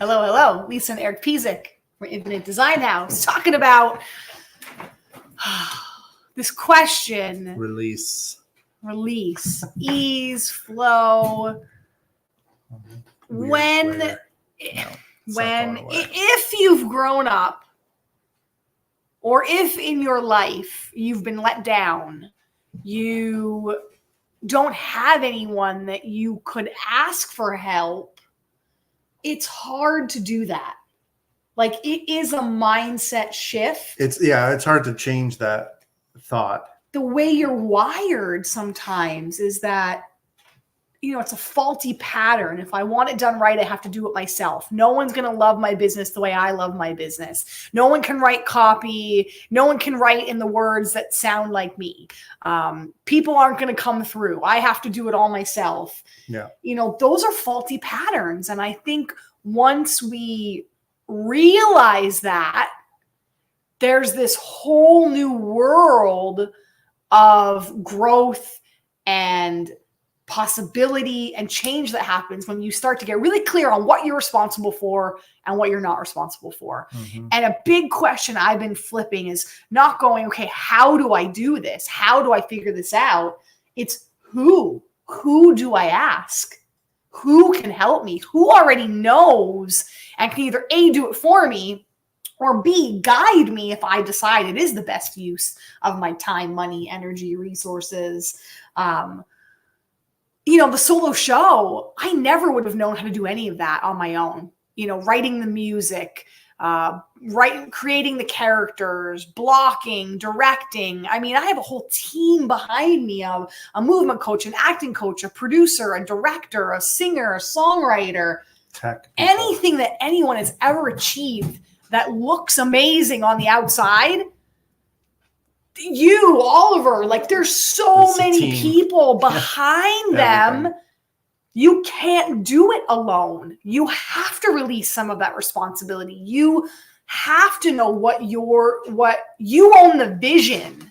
Hello, hello. Lisa and Eric Pizik from Infinite Design House talking about this question. Release, ease, flow. Weird If you've grown up or if in your life you've been let down, you don't have anyone that you could ask for help, it's hard to do that. Like, it is a mindset shift. It's hard to change that thought. The way you're wired sometimes is that, it's a faulty pattern. If I want it done right, I have to do it myself. No one's going to love my business the way I love my business. No one can write copy. No one can write in the words that sound like me. People aren't going to come through. I have to do it all myself. Yeah. Those are faulty patterns. And I think once we realize that, there's this whole new world of growth and possibility and change that happens when you start to get really clear on what you're responsible for and what you're not responsible for. Mm-hmm. And a big question I've been flipping is not going, okay, how do I do this? How do I figure this out? It's who do I ask? Who can help me? Who already knows and can either A, do it for me, or B, guide me if I decide it is the best use of my time, money, energy, resources. The solo show, I never would have known how to do any of that on my own. Writing the music, creating the characters, blocking, directing. I mean, I have a whole team behind me of a movement coach, an acting coach, a producer, a director, a singer, a songwriter. Tech. Anything that anyone has ever achieved that looks amazing on the outside, you, Oliver, there's so many people behind them. You can't do it alone. You have to release some of that responsibility. You have to know what you own the vision.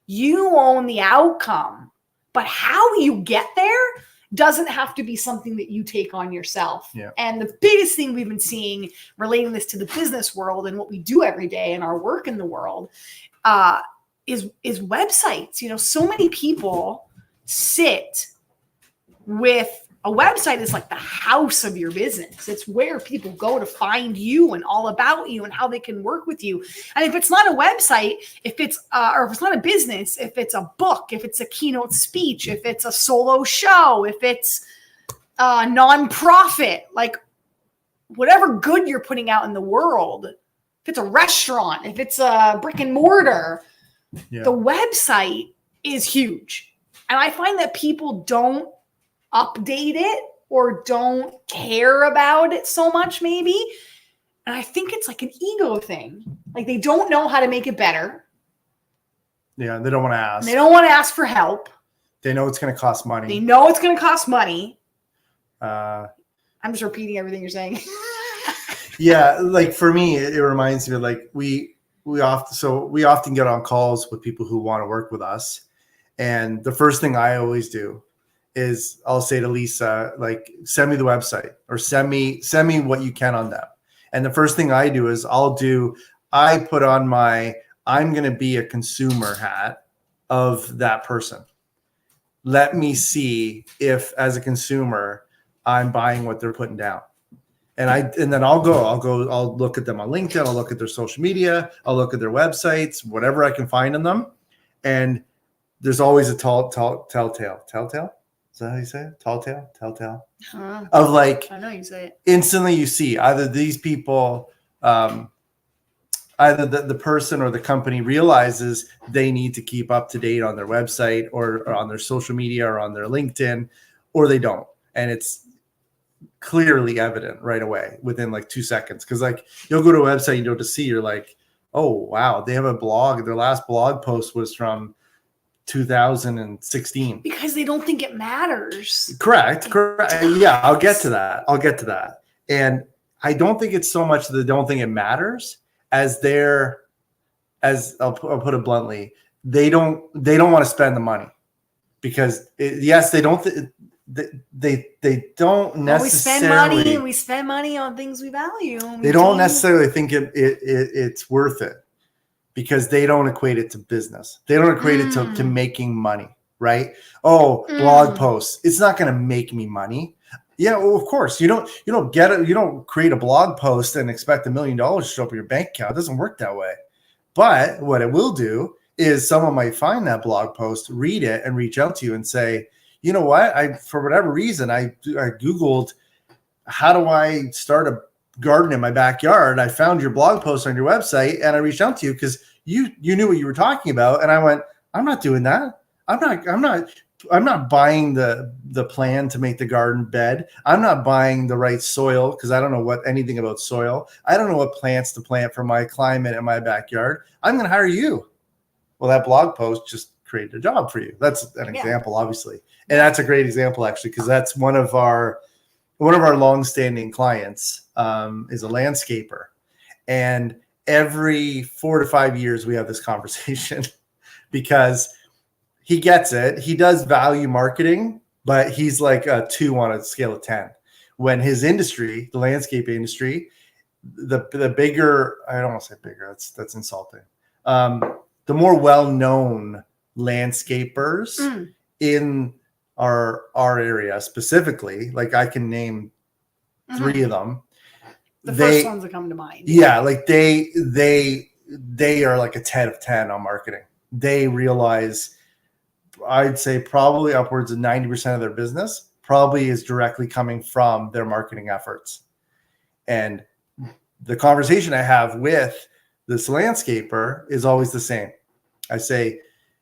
You own the outcome. But how you get there doesn't have to be something that you take on yourself. Yeah. And the biggest thing we've been seeing, relating this to the business world and what we do every day in our work in the world, is websites. So many people sit with a website is like the house of your business. It's where people go to find you and all about you and how they can work with you. And if it's not a website, if it's not a business, if it's a book, if it's a keynote speech, if it's a solo show, if it's a nonprofit, whatever good you're putting out in the world, if it's a restaurant, if it's a brick and mortar, the website is huge. And I find that people don't update it or don't care about it so much, maybe. And I think it's like an ego thing. They don't know how to make it better. Yeah, they don't want to ask. They don't want to ask for help. They know it's going to cost money. They know it's going to cost money. I'm just repeating everything you're saying. Yeah, for me, it reminds me of we often get on calls with people who want to work with us. And the first thing I always do is I'll say to Lisa, send me the website or send me what you can on them. And the first thing I do is I put on my, I'm going to be a consumer hat of that person. Let me see if as a consumer, I'm buying what they're putting down. And then I'll look at them on LinkedIn. I'll look at their social media. I'll look at their websites, whatever I can find on them. And there's always a telltale. Is that how you say it? Telltale? Of I know you say it. Instantly you see either these people, either the person or the company realizes they need to keep up to date on their website or on their social media or on their LinkedIn, or they don't. And it's clearly evident right away within 2 seconds. Because you'll go to a website, to see, you're like, oh, wow, they have a blog. Their last blog post was from 2016 because they don't think it matters. Correct. Yeah, I'll get to that. And I don't think it's so much that they don't think it matters as I'll put it bluntly, they don't want to spend the money because they don't they don't Well, necessarily we spend money on things we value. And they don't necessarily think it's worth it because they don't equate it to business. They don't equate it to making money, right? Oh, blog posts. It's not going to make me money. Yeah, well, of course. You don't get it. You don't create a blog post and expect $1 million to show up in your bank account. It doesn't work that way. But what it will do is someone might find that blog post, read it, and reach out to you and say, you know what? For whatever reason, I Googled how do I start a garden in my backyard. I found your blog post on your website and I reached out to you because you knew what you were talking about. And I went, I'm not doing that. I'm not buying the plan to make the garden bed. I'm not buying the right soil because I don't know anything about soil. I don't know what plants to plant for my climate in my backyard. I'm going to hire you. Well, that blog post just created a job for you. That's an example, obviously. And that's a great example, actually, because that's one of our longstanding clients is a landscaper. And every 4 to 5 years, we have this conversation because he gets it. He does value marketing, but he's like a 2 on a scale of 10. When his industry, the landscape industry, the bigger, I don't want to say bigger, that's insulting. The more well-known landscapers in our area specifically, like I can name 3 of them. The first ones that come to mind. Yeah, like they are like a 10 of 10 on marketing. They realize, I'd say probably upwards of 90% of their business probably is directly coming from their marketing efforts. And the conversation I have with this landscaper is always the same. I say,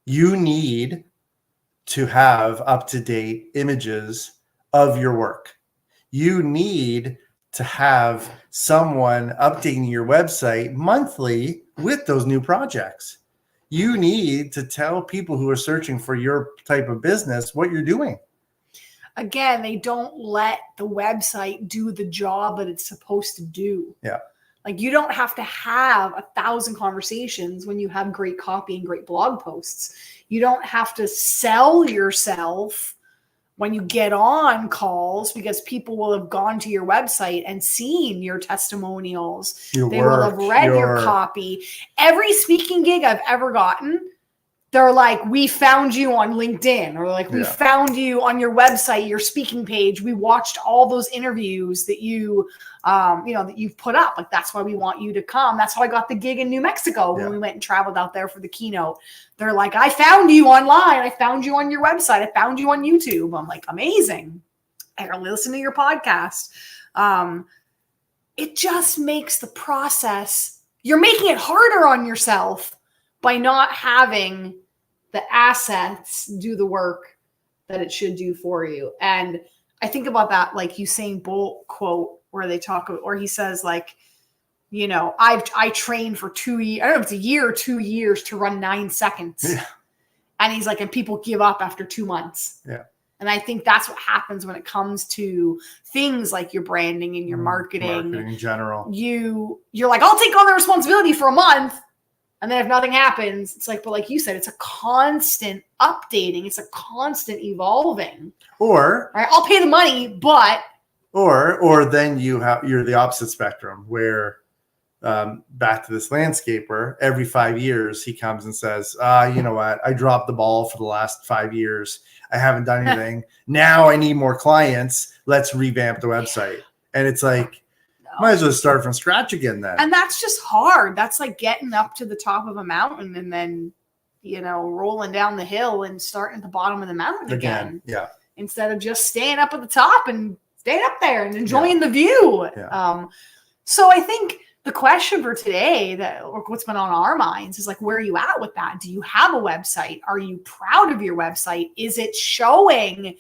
you need to have up-to-date images of your work. You need to have someone updating your website monthly with those new projects. You need to tell people who are searching for your type of business what you're doing. Again, they don't let the website do the job that it's supposed to do. Yeah. Like you don't have to have 1,000 conversations when you have great copy and great blog posts. You don't have to sell yourself when you get on calls because people will have gone to your website and seen your testimonials. They will have read your copy. Every speaking gig I've ever gotten, they're like, we found you on LinkedIn, or like, we found you on your website, your speaking page. We watched all those interviews that you, that you've put up. Like, that's why we want you to come. That's how I got the gig in New Mexico when we went and traveled out there for the keynote. They're like, I found you online. I found you on your website. I found you on YouTube. I'm like, amazing. I listen to your podcast. It just makes the process, you're making it harder on yourself by not having the assets do the work that it should do for you. And I think about that, like Usain Bolt quote where they talk, or he says like, I trained for 2 years. I don't know if it's a year or 2 years to run 9 seconds. Yeah. And he's like, and people give up after 2 months. Yeah. And I think that's what happens when it comes to things like your branding and your marketing in general. You're like, I'll take on the responsibility for a month. And then if nothing happens, it's like, but like you said, it's a constant updating. It's a constant evolving. Or right, I'll pay the money, but or then you're the opposite spectrum where back to this landscaper, every 5 years he comes and says, you know what? I dropped the ball for the last 5 years. I haven't done anything. Now I need more clients. Let's revamp the website. And it's like, might as well start from scratch again then. And that's just hard. That's like getting up to the top of a mountain and then, rolling down the hill and starting at the bottom of the mountain again. Yeah. Instead of just staying up at the top and staying up there and enjoying the view. Yeah. So I think the question for today or what's been on our minds is like, where are you at with that? Do you have a website? Are you proud of your website? Is it showing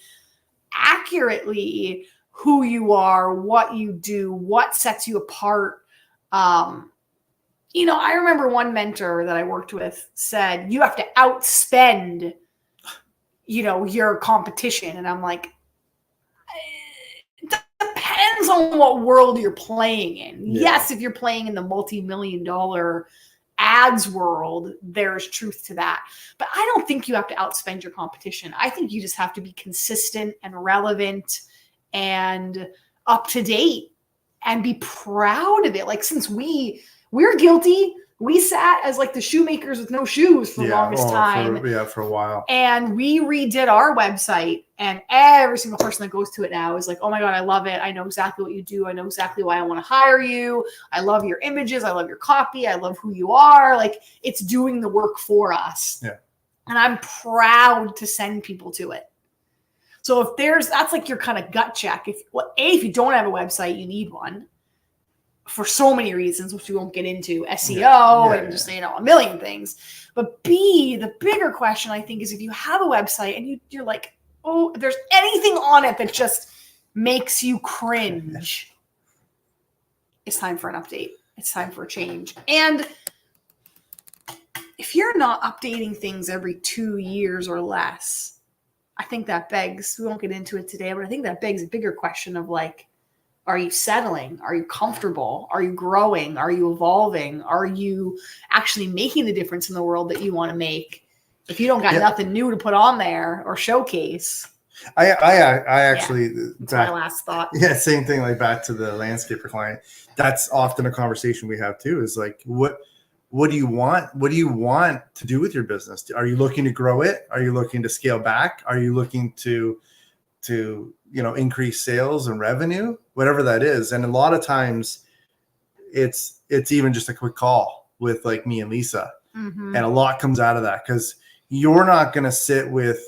accurately who you are, what you do, what sets you apart? I remember one mentor that I worked with said, you have to outspend, your competition. And I'm like, it depends on what world you're playing in. Yeah. Yes, if you're playing in the multi-million-dollar ads world, there's truth to that. But I don't think you have to outspend your competition. I think you just have to be consistent and relevant and up to date and be proud of it. Like, since we're guilty, we sat as like the shoemakers with no shoes for the longest time. For a while. And we redid our website, and every single person that goes to it now is like, oh my God, I love it. I know exactly what you do. I know exactly why I want to hire you. I love your images. I love your copy. I love who you are. Like, it's doing the work for us. Yeah. And I'm proud to send people to it. So that's like your kind of gut check. If you don't have a website, you need one. For so many reasons, which we won't get into, SEO and just, a million things. But B, the bigger question, I think, is if you have a website and you're like, oh, if there's anything on it that just makes you cringe, it's time for an update. It's time for a change. And if you're not updating things every 2 years or less, I think that begs, we won't get into it today, but I think that begs a bigger question of like, are you settling? Are you comfortable? Are you growing? Are you evolving? Are you actually making the difference in the world that you want to make? If you don't got nothing new to put on there or showcase. I actually, that's my last thought. Yeah, same thing. Like, back to the landscaper client. That's often a conversation we have too. Is like, what do you want? What do you want to do with your business? Are you looking to grow it? Are you looking to scale back? Are you looking to increase sales and revenue, whatever that is? And a lot of times it's even just a quick call with like me and Lisa. Mm-hmm. And a lot comes out of that, because you're not going to sit with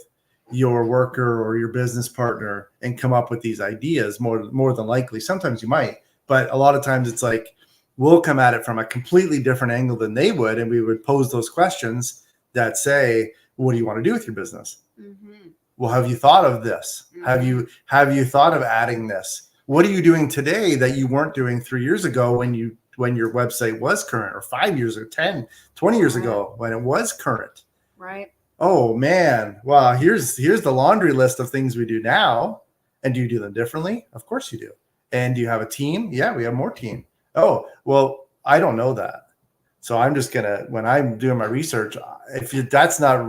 your worker or your business partner and come up with these ideas. More than likely, sometimes you might, but a lot of times it's like, we'll come at it from a completely different angle than they would. And we would pose those questions that say, what do you want to do with your business? Mm-hmm. Well, have you thought of this? Mm-hmm. Have you thought of adding this? What are you doing today that you weren't doing 3 years ago when your website was current, or 5 years or 10, 20 years ago when it was current? Right. Oh man. Well, here's the laundry list of things we do now. And do you do them differently? Of course you do. And do you have a team? Yeah, we have more team. Oh, well, I don't know that. So I'm just when I'm doing my research, if that's not,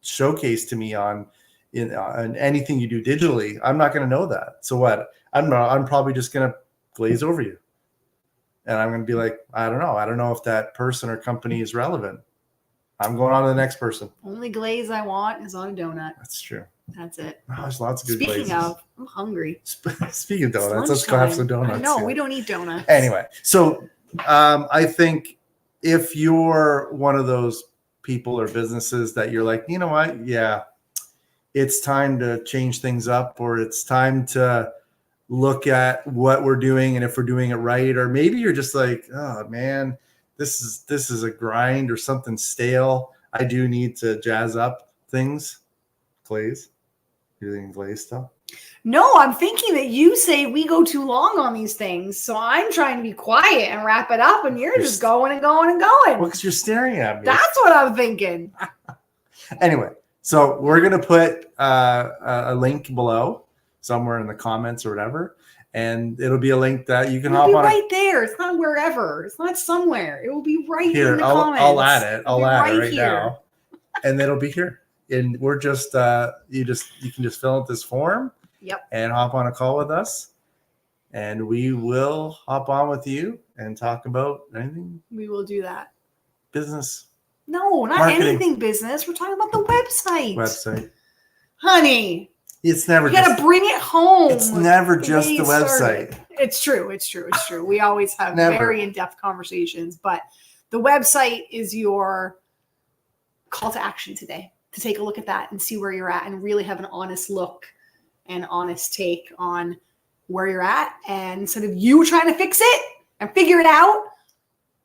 showcased to me on anything you do digitally, I'm not going to know that. So what? I'm probably just going to glaze over you. And I'm going to be like, I don't know. I don't know if that person or company is relevant. I'm going on to the next person. Only glaze I want is on a donut. That's true. That's it. Oh, there's lots of good glazes. Speaking of, I'm hungry. Speaking of donuts, let's go have some donuts. No, we don't eat donuts. Anyway, so I think if you're one of those people or businesses that you're like, you know what? Yeah, it's time to change things up, or it's time to look at what we're doing and if we're doing it right. Or maybe you're just like, oh man, this is a grind or something stale. I do need to jazz up things. Glaze. You're thinking glaze stuff? No, I'm thinking that you say we go too long on these things. So I'm trying to be quiet and wrap it up, and you're just going and going and going. Well, because you're staring at me. That's what I'm thinking. Anyway, so we're going to put a link below somewhere in the comments or whatever. And it'll be a link that you can hop on. Right there. It's not wherever. It's not somewhere. It will be right here in the comments. I'll add it. I'll add it right now. And it'll be here. And we're just you can just fill out this form. Yep. And hop on a call with us. And we will hop on with you and talk about anything. We will do that. Business. No, not marketing. Anything business. We're talking about the website. Honey. It's never. You gotta bring it home. It's never just the website. It's true. We always have very in-depth conversations, but the website is your call to action today, to take a look at that and see where you're at and really have an honest look and honest take on where you're at. And instead of you trying to fix it and figure it out,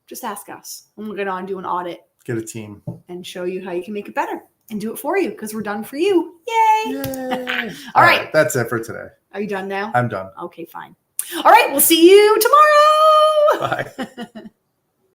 just ask us. And we'll get on, do an audit. Get a team. And show you how you can make it better. And do it for you, because we're done for you. Yay. All right. That's it for today. Are you done now? I'm done. Okay, fine. All right. We'll see you tomorrow. Bye.